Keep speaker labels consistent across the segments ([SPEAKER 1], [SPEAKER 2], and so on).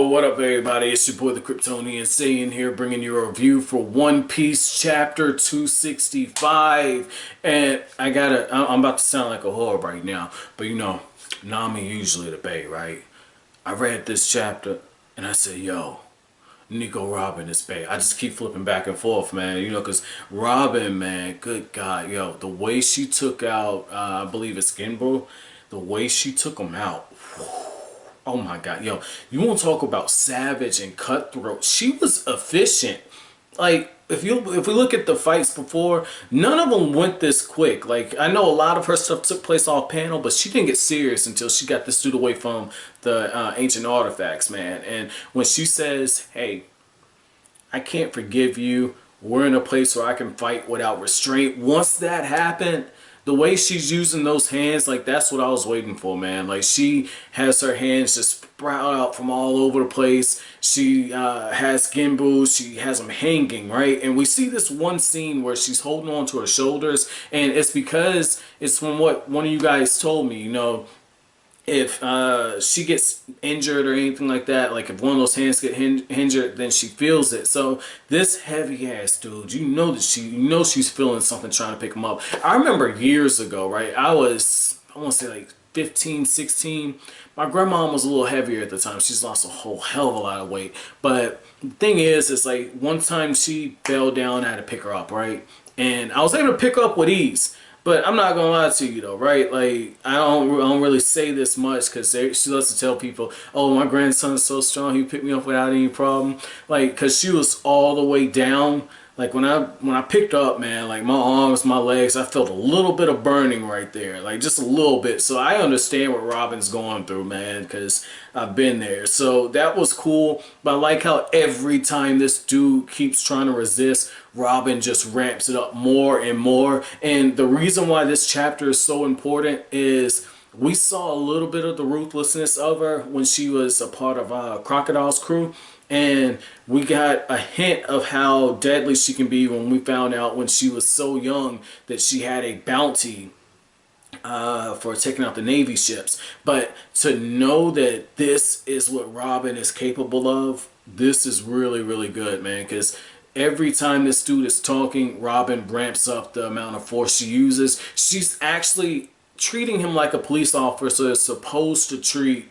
[SPEAKER 1] Yo, what up everybody? It's your boy the Kryptonian saying here, bringing you a review for One Piece chapter 265. And I'm about to sound like a whore right now, but you know, Nami usually the bae, right? I read this chapter and I said, yo, Nico Robin is bae. I just keep flipping back and forth, man, you know, because Robin, man, good God, yo, the way she took out, I believe it's Genbo, the way she took him out. Oh my God, yo, you want to talk about savage and cutthroat? She was efficient. Like, if we look at the fights before, none of them went this quick. Like, I know a lot of her stuff took place off panel, but she didn't get serious until she got this dude away from the ancient artifacts, man. And when she says, hey, I can't forgive you, we're in a place where I can fight without restraint. Once that happened, the way she's using those hands, like, that's what I was waiting for, man. Like, she has her hands just sprout out from all over the place. She has gimbals. She has them hanging, right? And we see this one scene where she's holding on to her shoulders, and it's because it's from what one of you guys told me, you know, if she gets injured or anything like that, like if one of those hands get injured, then she feels it. So this heavy ass dude, you know that she's feeling something trying to pick him up. I remember years ago, right? I want to say like 15, 16. My grandma was a little heavier at the time. She's lost a whole hell of a lot of weight. But the thing is like one time she fell down, I had to pick her up, right? And I was able to pick her up with ease. But I'm not gonna lie to you though, right? Like I don't really say this much because she loves to tell people, "Oh, my grandson's so strong, he picked me up without any problem." Like, cause she was all the way down. Like when I picked up, man, like my arms, my legs, I felt a little bit of burning right there, like just a little bit. So I understand what Robin's going through, man, because I've been there. So that was cool. But I like how every time this dude keeps trying to resist, Robin just ramps it up more and more. And the reason why this chapter is so important is we saw a little bit of the ruthlessness of her when she was a part of Crocodile's crew. And we got a hint of how deadly she can be when we found out when she was so young that she had a bounty for taking out the Navy ships. But to know that this is what Robin is capable of, this is really, really good, man. Because every time this dude is talking, Robin ramps up the amount of force she uses. She's actually treating him like a police officer is supposed to treat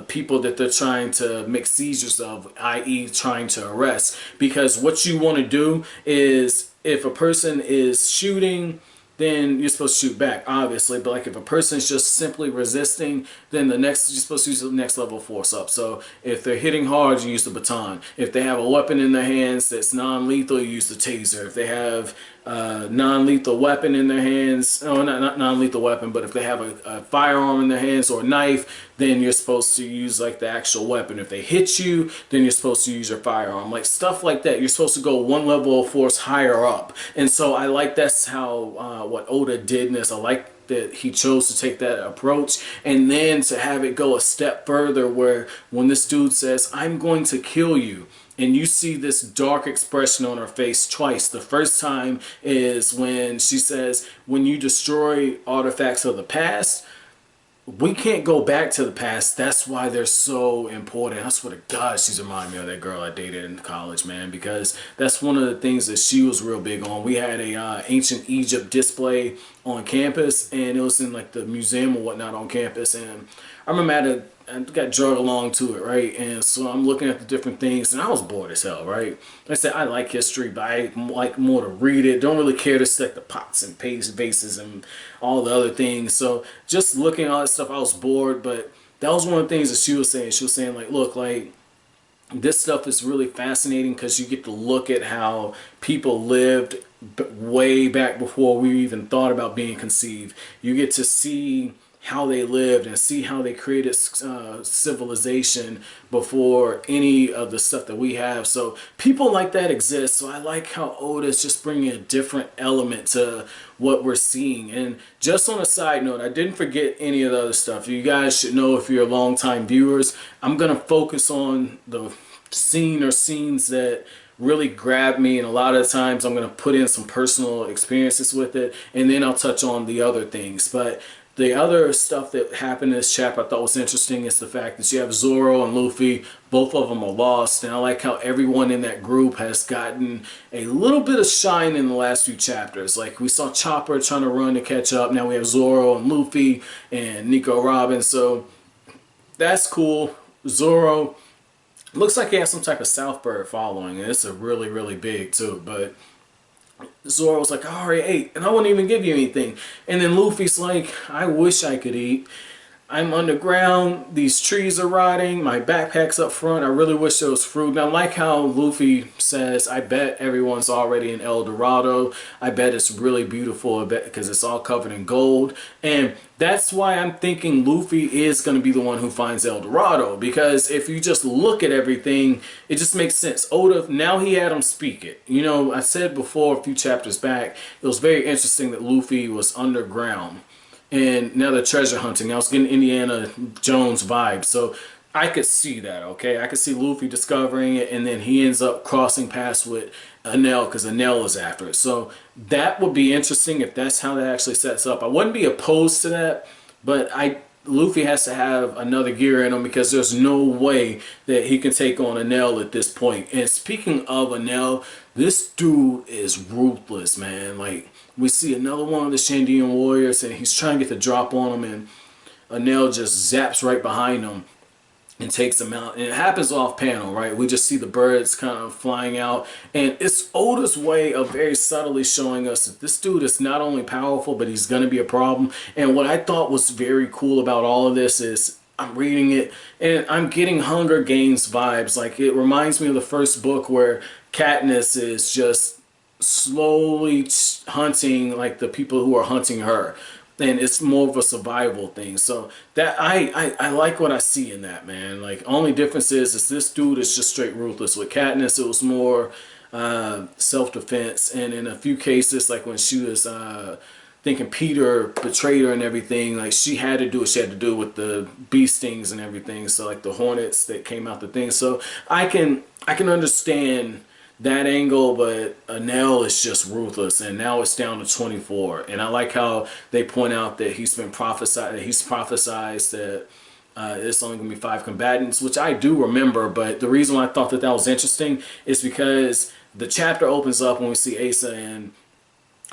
[SPEAKER 1] people that they're trying to make seizures of, i.e. trying to arrest. Because what you want to do is if a person is shooting, then you're supposed to shoot back, obviously. But like if a person's just simply resisting, then you're supposed to use the next level of force up. So if they're hitting hard, you use the baton. If they have a weapon in their hands that's non-lethal, you use the taser. If they have a non-lethal weapon in their hands, no, not non-lethal weapon, but if they have a firearm in their hands or a knife, then you're supposed to use like the actual weapon. If they hit you, then you're supposed to use your firearm. Like stuff like that. You're supposed to go one level of force higher up. And so I like that's how what Oda did in this. I like that he chose to take that approach and then to have it go a step further where when this dude says, "I'm going to kill you," and you see this dark expression on her face twice. The first time is when she says, "When you destroy artifacts of the past, we can't go back to the past. That's why they're so important." I swear to God, she's reminding me of that girl I dated in college, man, because that's one of the things that she was real big on. We had a ancient Egypt display on campus, and it was in like the museum or whatnot on campus. And I remember I got drugged along to it, right? And so I'm looking at the different things, and I was bored as hell, right? I said I like history, but I like more to read it. Don't really care to select the pots and vases and all the other things. So just looking at all that stuff, I was bored. But that was one of the things that she was saying. She was saying like, look, like this stuff is really fascinating because you get to look at how people lived way back before we even thought about being conceived. You get to see how they lived and see how they created civilization before any of the stuff that we have. So people like that exist. So I like how Oda's just bringing a different element to what we're seeing. And just on a side note, I didn't forget any of the other stuff. You guys should know, if you're longtime viewers, I'm going to focus on the scene or scenes that really grabbed me, and a lot of times I'm going to put in some personal experiences with it, and then I'll touch on the other things. But The other stuff that happened in this chapter I thought was interesting is the fact that you have Zoro and Luffy, both of them are lost, and I like how everyone in that group has gotten a little bit of shine in the last few chapters. Like we saw Chopper trying to run to catch up, now we have Zoro and Luffy and Nico Robin, so that's cool. Zoro looks like he has some type of Southbird following, and it's a really, really big too, but Zoro was like, I already ate, and I wouldn't even give you anything. And then Luffy's like, I wish I could eat. I'm underground, these trees are rotting, my backpack's up front, I really wish there was fruit. And I like how Luffy says, I bet everyone's already in El Dorado. I bet it's really beautiful, I bet because it's all covered in gold. And that's why I'm thinking Luffy is going to be the one who finds El Dorado. Because if you just look at everything, it just makes sense. Oda, now he had him speak it. You know, I said before a few chapters back, it was very interesting that Luffy was underground. And now they're treasure hunting. I was getting Indiana Jones vibes. So I could see that, okay? I could see Luffy discovering it, and then he ends up crossing paths with Enel because Enel is after it. So that would be interesting if that's how that actually sets up. I wouldn't be opposed to that, but Luffy has to have another gear in him because there's no way that he can take on Enel at this point. And speaking of Enel, this dude is ruthless, man. Like, we see another one of the Shandian warriors, and he's trying to get the drop on him, and Enel just zaps right behind him and takes him out. And it happens off panel, right? We just see the birds kind of flying out. And it's Oda's way of very subtly showing us that this dude is not only powerful, but he's going to be a problem. And what I thought was very cool about all of this is I'm reading it and I'm getting Hunger Games vibes. Like, it reminds me of the first book where Katniss is just slowly hunting like the people who are hunting her, and it's more of a survival thing. So that I like what I see in that, man. Like, only difference is this dude is just straight ruthless. With Katniss, it was more self-defense, and in a few cases, like when she was thinking Peter betrayed her and everything, like she had to do what she had to do with the bee stings and everything. So like the hornets that came out the thing. So I can understand that angle, but Enel is just ruthless, and now it's down to 24. And I like how they point out that he's prophesied that it's only going to be 5 combatants, which I do remember. But the reason why I thought that was interesting is because the chapter opens up when we see Aisa, and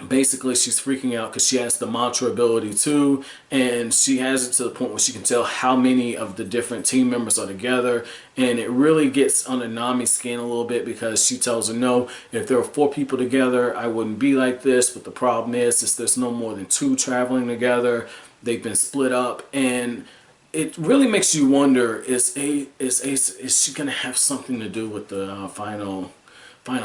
[SPEAKER 1] basically she's freaking out because she has the mantra ability too, and she has it to the point where she can tell how many of the different team members are together. And it really gets under Nami's skin a little bit because she tells her, no, if there were 4 people together, I wouldn't be like this. But the problem is there's no more than 2 traveling together. They've been split up, and it really makes you wonder, is she gonna have something to do with the final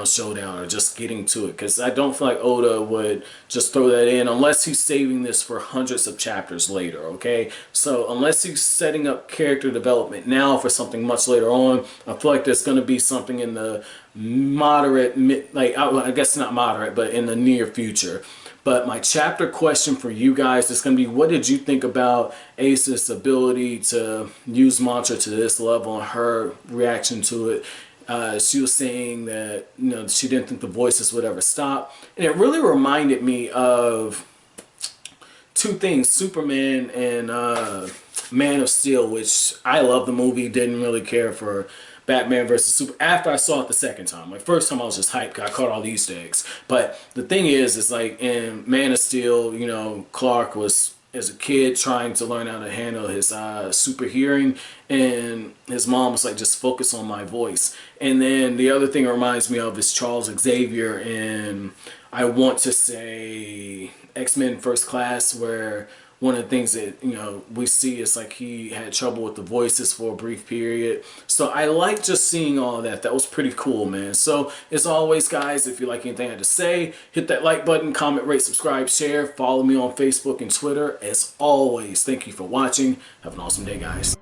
[SPEAKER 1] showdown, or just getting to it? Because I don't feel like Oda would just throw that in unless he's saving this for hundreds of chapters later, okay? So unless he's setting up character development now for something much later on, I feel like there's going to be something in the I guess not moderate, but in the near future. But my chapter question for you guys is going to be, what did you think about Aisa's ability to use mantra to this level and her reaction to it? She was saying that, you know, she didn't think the voices would ever stop. And it really reminded me of 2 things, Superman and Man of Steel, which I love the movie, didn't really care for Batman versus Super. After I saw it the second time, like first time I was just hyped, I caught all the Easter eggs. But the thing is like in Man of Steel, you know, Clark was, as a kid, trying to learn how to handle his super hearing, and his mom was like, just focus on my voice. And then the other thing it reminds me of is Charles Xavier in, I want to say, X-Men First Class, where one of the things that, you know, we see is like he had trouble with the voices for a brief period. So I like just seeing all of that. That was pretty cool, man. So as always, guys, if you like anything I had to say, hit that like button, comment, rate, subscribe, share, follow me on Facebook and Twitter. As always, thank you for watching. Have an awesome day, guys.